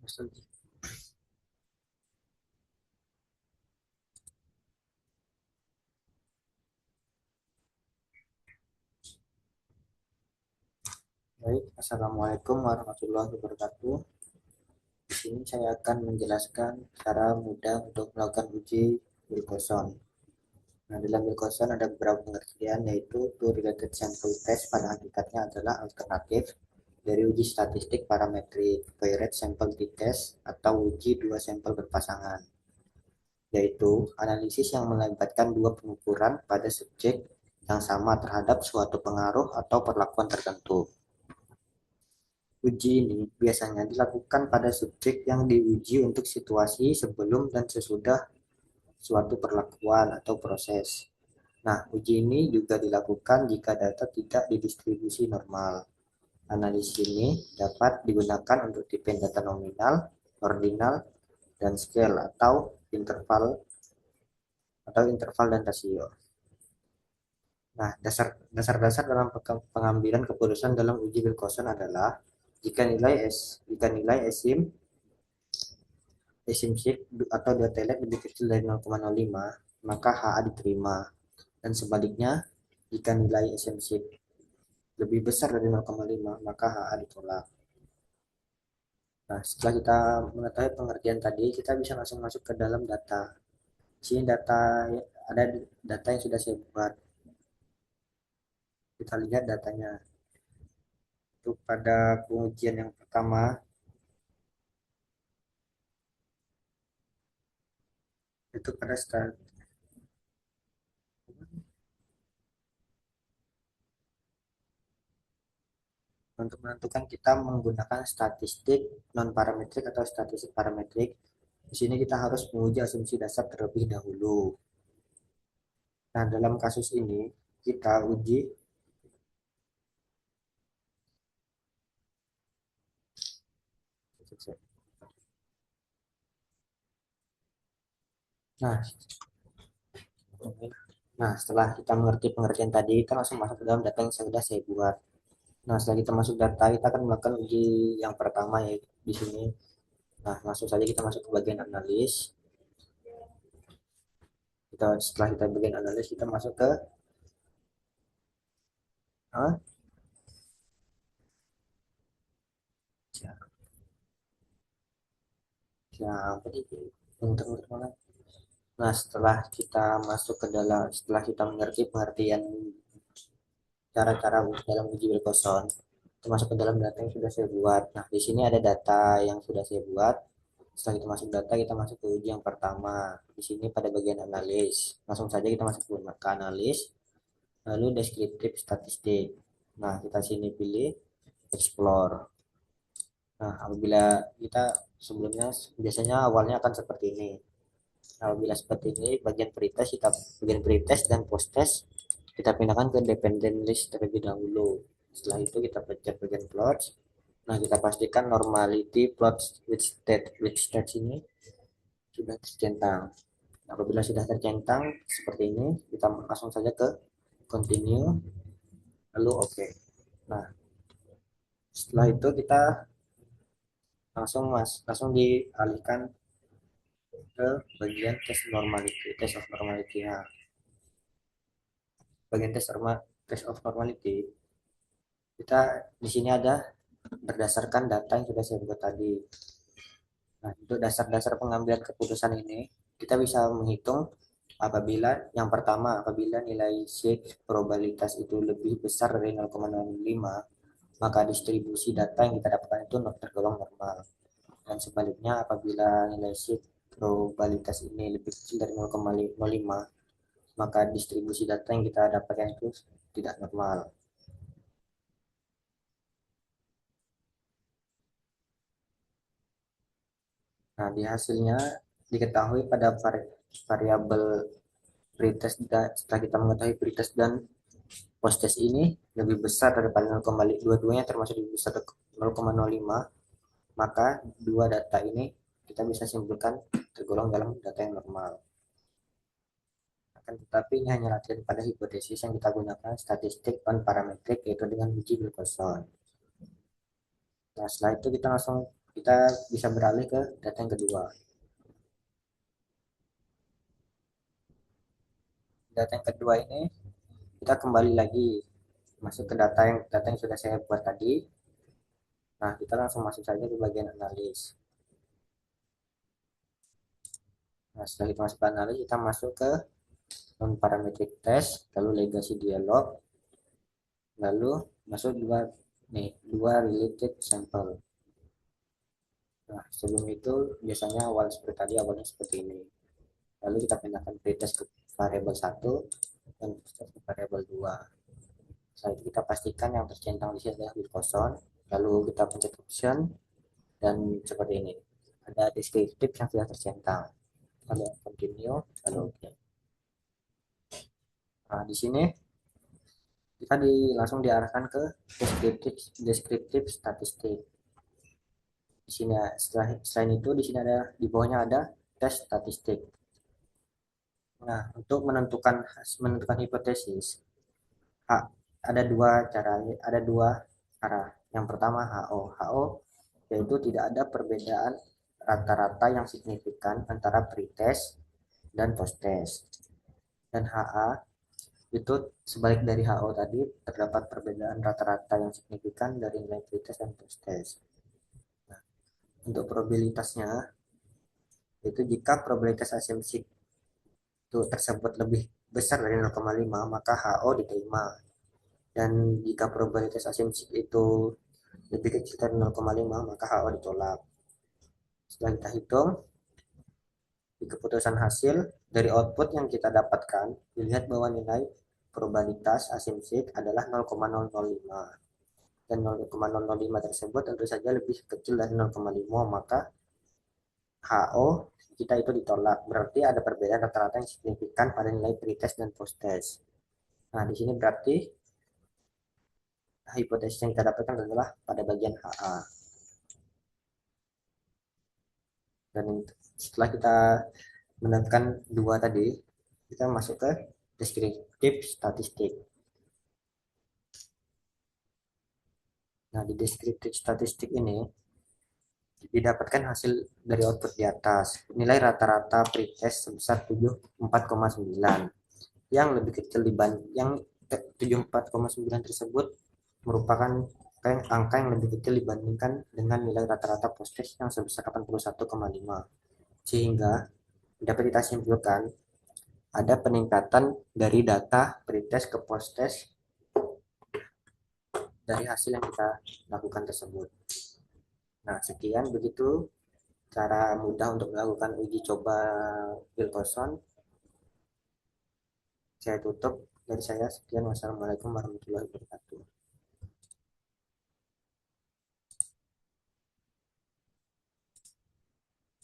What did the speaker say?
Baik, Assalamualaikum warahmatullahi wabarakatuh. Di sini saya akan menjelaskan cara mudah untuk melakukan uji Wilcoxon. Nah, dalam Wilcoxon ada beberapa pengertian, yaitu two related sample test pada hakikatnya adalah alternatif dari uji statistik parametrik paired sample t-test atau uji dua sampel berpasangan, yaitu analisis yang melibatkan dua pengukuran pada subjek yang sama terhadap suatu pengaruh atau perlakuan tertentu. Uji ini biasanya dilakukan pada subjek yang diuji untuk situasi sebelum dan sesudah suatu perlakuan atau proses. Nah, uji ini juga dilakukan jika data tidak didistribusi normal. Analisis ini dapat digunakan untuk tipe data nominal, ordinal, dan scale atau interval dan rasio. Nah, dasar-dasar dalam pengambilan keputusan dalam uji Wilcoxon adalah jika nilai esim esensi atau delta lebih kecil dari 0,05, maka HA diterima. Dan sebaliknya, jika nilai esensi lebih besar dari 0,5, maka HA ditolak. Nah, setelah kita mengetahui pengertian tadi, kita bisa langsung masuk ke dalam data. Di sini ada data yang sudah saya buat. Kita lihat datanya. Untuk pada pengujian yang pertama, itu pada start. Untuk menentukan kita menggunakan statistik non parametrik atau statistik parametrik, di sini kita harus menguji asumsi dasar terlebih dahulu. Nah, dalam kasus ini kita uji. Nah, setelah kita mengerti pengertian tadi, kita langsung masuk ke dalam data yang sudah saya buat. Nah, setelah kita masuk data, kita akan melakukan uji yang pertama ya di sini. Nah, langsung saja kita masuk ke bagian analis. Setelah kita bagian analis, kita masuk ke ah, apa itu? Untuk mana? Nah, setelah kita mengerti pengertian cara-cara dalam uji Wilcoxon, termasuk ke dalam data yang sudah saya buat. Nah, di sini ada data yang sudah saya buat. Setelah kita masuk data, kita masuk ke uji yang pertama. Di sini pada bagian analis. Langsung saja kita masuk ke analis, lalu deskriptif statistik. Nah, kita sini pilih explore. Nah, apabila kita sebelumnya biasanya awalnya akan seperti ini. Nah, apabila seperti ini, bagian pretest dan posttest kita pindahkan ke dependent list terlebih dahulu. Setelah itu kita pencet bagian plots. Nah, kita pastikan normality plots with stats ini sudah tercentang. Nah, apabila sudah tercentang seperti ini, kita langsung saja ke continue, lalu oke. Okay. Nah, setelah itu kita langsung dialihkan ke bagian test of normality. Nah, bagian test of normality, kita di sini ada berdasarkan data yang sudah saya buat tadi. Nah, untuk dasar-dasar pengambilan keputusan ini, kita bisa menghitung apabila nilai shake probabilitas itu lebih besar dari 0,05, maka distribusi data yang kita dapatkan itu tergolong normal. Dan sebaliknya, apabila nilai shake probabilitas ini lebih kecil dari 0,05, maka distribusi data yang kita dapatkan itu tidak normal. Nah, di hasilnya diketahui pada variabel pretest, setelah kita mengetahui pretest dan posttest ini lebih besar daripada 0,5, dua-duanya termasuk lebih besar 0,05, maka dua data ini kita bisa simpulkan tergolong dalam data yang normal. Akan tetapi ini hanya latihan pada hipotesis yang kita gunakan statistik non parametrik, yaitu dengan uji Wilcoxon. Nah, setelah itu kita langsung kita bisa beralih ke data yang kedua. Data yang kedua ini kita kembali lagi masuk ke data yang sudah saya buat tadi. Nah, kita langsung masuk saja di bagian analis. Nah, setelah kita masuk ke analis, kita masuk ke non parametric test, lalu legacy dialog, lalu masuk dua related sample. Nah, sebelum itu biasanya seperti tadi awalnya seperti ini. Lalu kita pindahkan pretest ke variabel satu dan pretest ke variabel 2. Setelah itu kita pastikan yang tercentang di sini adalah glukoson. Lalu kita pencet option dan seperti ini. Ada deskriptif yang sudah tercentang. Lalu continue, lalu oke. Okay. Nah, di sini kita langsung diarahkan ke deskriptif statistik. Di sini selain itu di sini ada di bawahnya ada tes statistik. Nah, untuk menentukan hipotesis, ada dua cara, ada dua arah. Yang pertama HO. HO yaitu tidak ada perbedaan rata-rata yang signifikan antara pretest dan posttest. Dan HA itu sebalik dari HO tadi, terdapat perbedaan rata-rata yang signifikan dari nilai pretest dan posttest. Nah, untuk probabilitasnya itu jika probabilitas asumsi itu tersebut lebih besar dari 0,5 maka HO diterima, dan jika probabilitas asumsi itu lebih kecil dari 0,5 maka HO ditolak. Setelah kita hitung di keputusan hasil dari output yang kita dapatkan, dilihat bahwa nilai probabilitas asumsi adalah 0,005, dan 0,005 tersebut tentu saja lebih kecil dari 0,5 maka HO kita itu ditolak. Berarti ada perbedaan rata-rata yang signifikan pada nilai pretest dan posttest. Nah, di sini berarti hipotesis yang kita dapatkan adalah pada bagian HA. Dan setelah kita menetapkan dua tadi, kita masuk ke deskriptif statistik. Nah, di deskriptif statistik ini didapatkan hasil dari output di atas. Nilai rata-rata pretest sebesar 74,9 yang lebih kecil dibanding yang 74,9 tersebut merupakan angka yang lebih kecil dibandingkan dengan nilai rata-rata posttest yang sebesar 81,5. Sehingga dapat kita simpulkan ada peningkatan dari data pretest ke posttest dari hasil yang kita lakukan tersebut. Nah, sekian begitu cara mudah untuk melakukan uji coba Wilcoxon. Saya tutup dari saya. Sekian, wassalamualaikum warahmatullahi wabarakatuh.